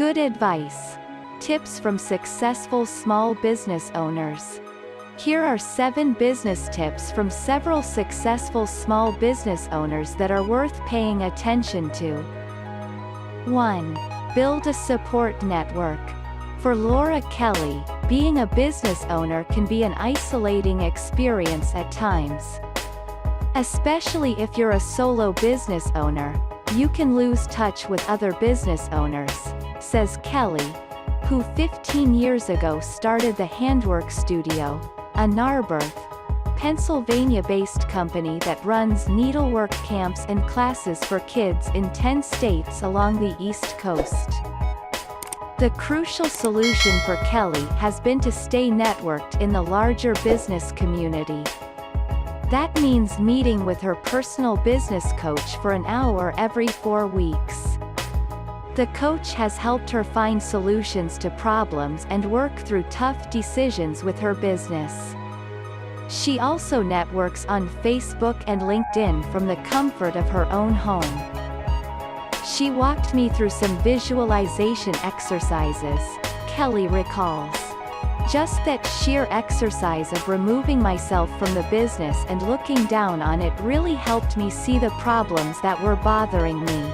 Good advice. Tips from successful small business owners. Here are 7 business tips from several successful small business owners that are worth paying attention to. 1. Build a support network. For Laura Kelly, being a business owner can be an isolating experience at times. Especially if you're a solo business owner, you can lose touch with other business owners, says Kelly, who 15 years ago started the Handwork Studio, a Narberth, Pennsylvania-based company that runs needlework camps and classes for kids in 10 states along the East Coast. The crucial solution for Kelly has been to stay networked in the larger business community. That means meeting with her personal business coach for an hour every 4 weeks. The coach has helped her find solutions to problems and work through tough decisions with her business. She also networks on Facebook and LinkedIn from the comfort of her own home. She walked me through some visualization exercises, Kelly recalls. Just that sheer exercise of removing myself from the business and looking down on it really helped me see the problems that were bothering me.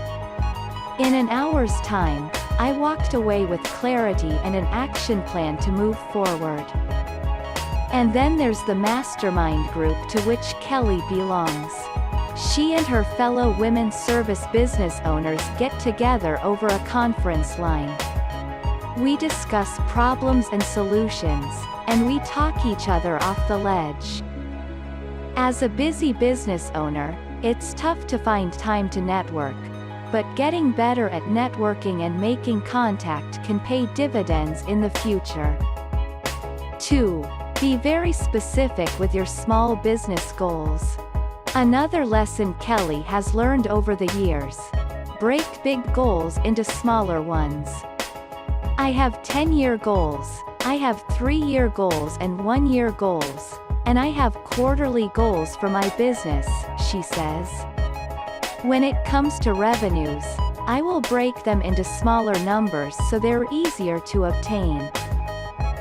In an hour's time, I walked away with clarity and an action plan to move forward. And then there's the mastermind group to which Kelly belongs. She and her fellow women service business owners get together over a conference line. We discuss problems and solutions, and we talk each other off the ledge. As a busy business owner, it's tough to find time to network, but getting better at networking and making contact can pay dividends in the future. 2. Be very specific with your small business goals. Another lesson Kelly has learned over the years: break big goals into smaller ones. I have 10-year goals, I have 3-year goals and 1-year goals, and I have quarterly goals for my business, she says. When it comes to revenues, I will break them into smaller numbers so they're easier to obtain.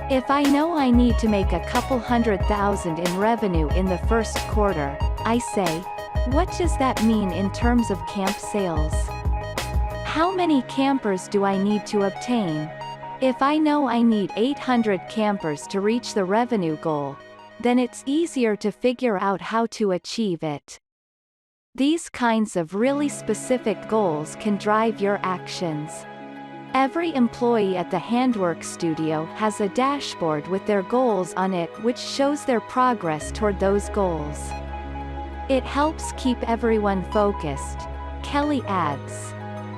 If I know I need to make a couple $100,000 in revenue in the first quarter, I say, what does that mean in terms of camp sales? How many campers do I need to obtain? If I know I need 800 campers to reach the revenue goal, then it's easier to figure out how to achieve it. These kinds of really specific goals can drive your actions. Every employee at the Handwork Studio has a dashboard with their goals on it which shows their progress toward those goals. It helps keep everyone focused, Kelly adds.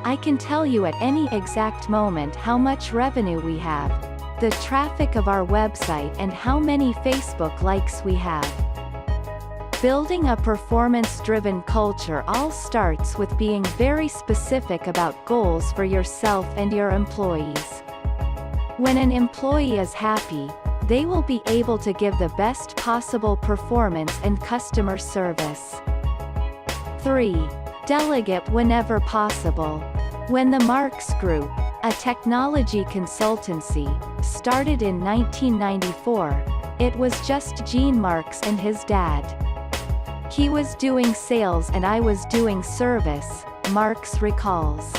I can tell you at any exact moment how much revenue we have, the traffic of our website and how many Facebook likes we have. Building a performance-driven culture all starts with being very specific about goals for yourself and your employees. When an employee is happy, they will be able to give the best possible performance and customer service. 3. Delegate whenever possible. When the Marks Group, a technology consultancy, started in 1994, it was just Gene Marks and his dad. He was doing sales and I was doing service, Marks recalls.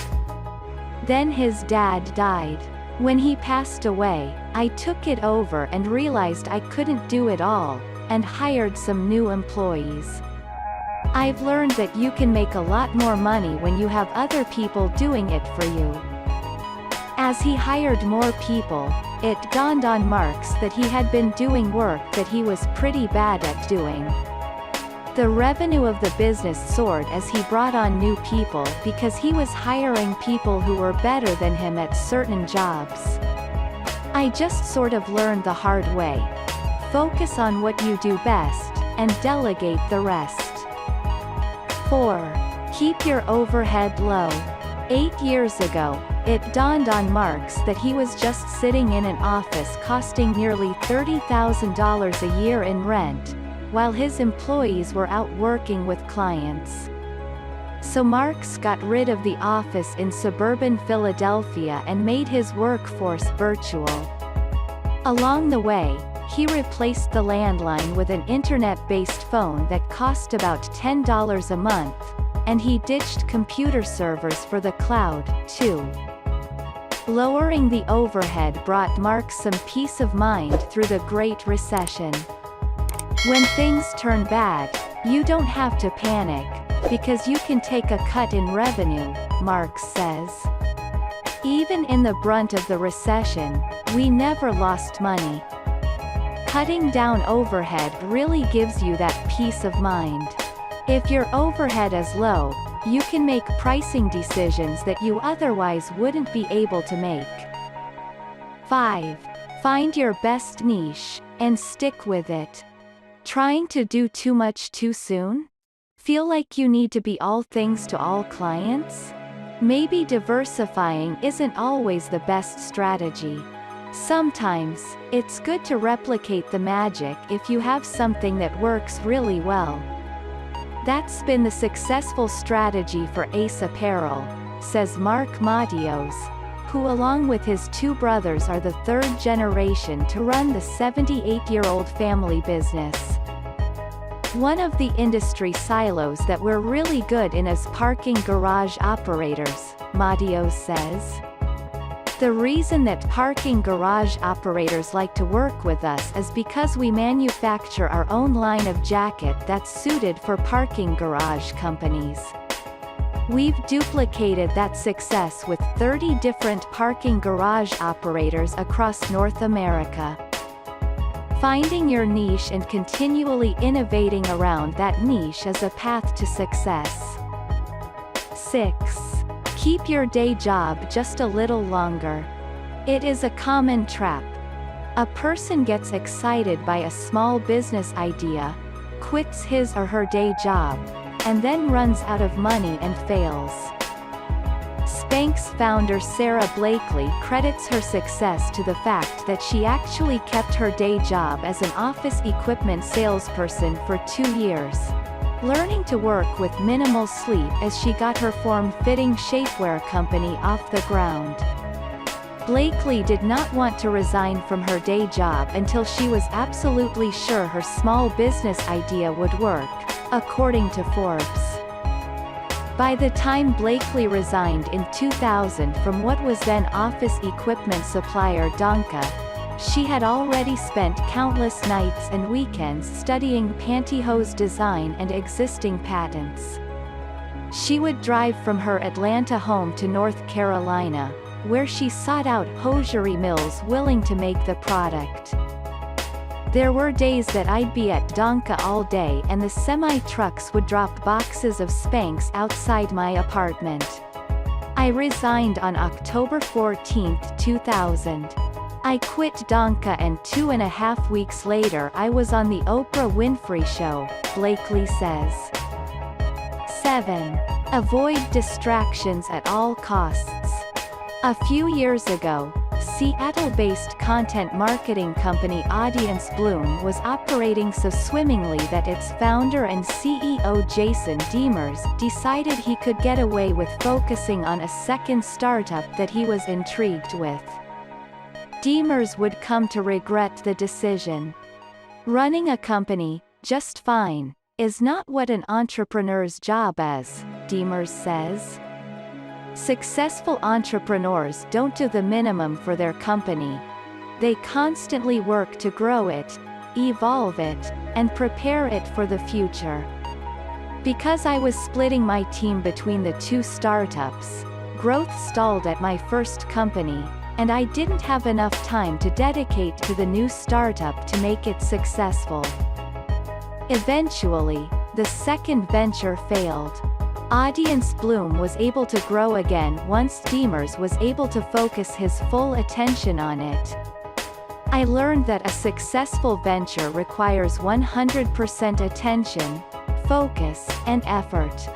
Then his dad died. When he passed away, I took it over and realized I couldn't do it all, and hired some new employees. I've learned that you can make a lot more money when you have other people doing it for you. As he hired more people, it dawned on Marks that he had been doing work that he was pretty bad at doing. The revenue of the business soared as he brought on new people because he was hiring people who were better than him at certain jobs. I just sort of learned the hard way. Focus on what you do best, and delegate the rest. 4. Keep your overhead low. 8 years ago, it dawned on Marks that he was just sitting in an office costing nearly $30,000 a year in rent, while his employees were out working with clients. So Marks got rid of the office in suburban Philadelphia and made his workforce virtual. Along the way, he replaced the landline with an internet-based phone that cost about $10 a month, and he ditched computer servers for the cloud, too. Lowering the overhead brought Marks some peace of mind through the Great Recession. When things turn bad, you don't have to panic, because you can take a cut in revenue, Marks says. Even in the brunt of the recession, we never lost money. Cutting down overhead really gives you that peace of mind. If your overhead is low, you can make pricing decisions that you otherwise wouldn't be able to make. 5. Find your best niche, and stick with it. Trying to do too much too soon? Feel like you need to be all things to all clients? Maybe diversifying isn't always the best strategy. Sometimes, it's good to replicate the magic if you have something that works really well. That's been the successful strategy for Ace Apparel, says Mark Matios, who along with his two brothers are the third generation to run the 78-year-old family business. One of the industry silos that we're really good in is parking garage operators, Matios says. The reason that parking garage operators like to work with us is because we manufacture our own line of jacket that's suited for parking garage companies. We've duplicated that success with 30 different parking garage operators across North America. Finding your niche and continually innovating around that niche is a path to success. 6. Keep your day job just a little longer. It is a common trap. A person gets excited by a small business idea, quits his or her day job, and then runs out of money and fails. Spanx founder Sarah Blakely credits her success to the fact that she actually kept her day job as an office equipment salesperson for 2 years, learning to work with minimal sleep as she got her form-fitting shapewear company off the ground. Blakely did not want to resign from her day job until she was absolutely sure her small business idea would work, according to Forbes. By the time Blakely resigned in 2000 from what was then office equipment supplier Donka, she had already spent countless nights and weekends studying pantyhose design and existing patents. She would drive from her Atlanta home to North Carolina, where she sought out hosiery mills willing to make the product. There were days that I'd be at Donka all day and the semi-trucks would drop boxes of Spanx outside my apartment. I resigned on October 14, 2000. I quit Donka and 2.5 weeks later I was on the Oprah Winfrey Show, Blakely says. 7. Avoid distractions at all costs. A few years ago, Seattle-based content marketing company Audience Bloom was operating so swimmingly that its founder and CEO Jason Demers decided he could get away with focusing on a second startup that he was intrigued with. Demers would come to regret the decision. Running a company, just fine, is not what an entrepreneur's job is, Demers says. Successful entrepreneurs don't do the minimum for their company. They constantly work to grow it, evolve it, and prepare it for the future. Because I was splitting my team between the two startups, growth stalled at my first company, and I didn't have enough time to dedicate to the new startup to make it successful. Eventually, the second venture failed. Audience Bloom was able to grow again once Demers was able to focus his full attention on it. I learned that a successful venture requires 100% attention, focus, and effort.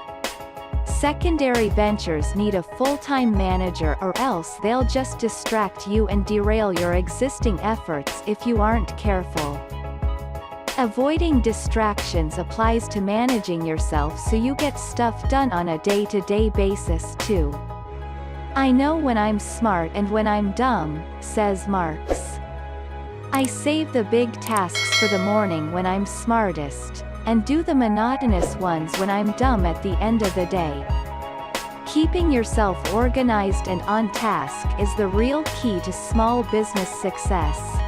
Secondary ventures need a full-time manager or else they'll just distract you and derail your existing efforts if you aren't careful. Avoiding distractions applies to managing yourself so you get stuff done on a day-to-day basis too. I know when I'm smart and when I'm dumb, says Marx. I save the big tasks for the morning when I'm smartest, and do the monotonous ones when I'm dumb at the end of the day. Keeping yourself organized and on task is the real key to small business success.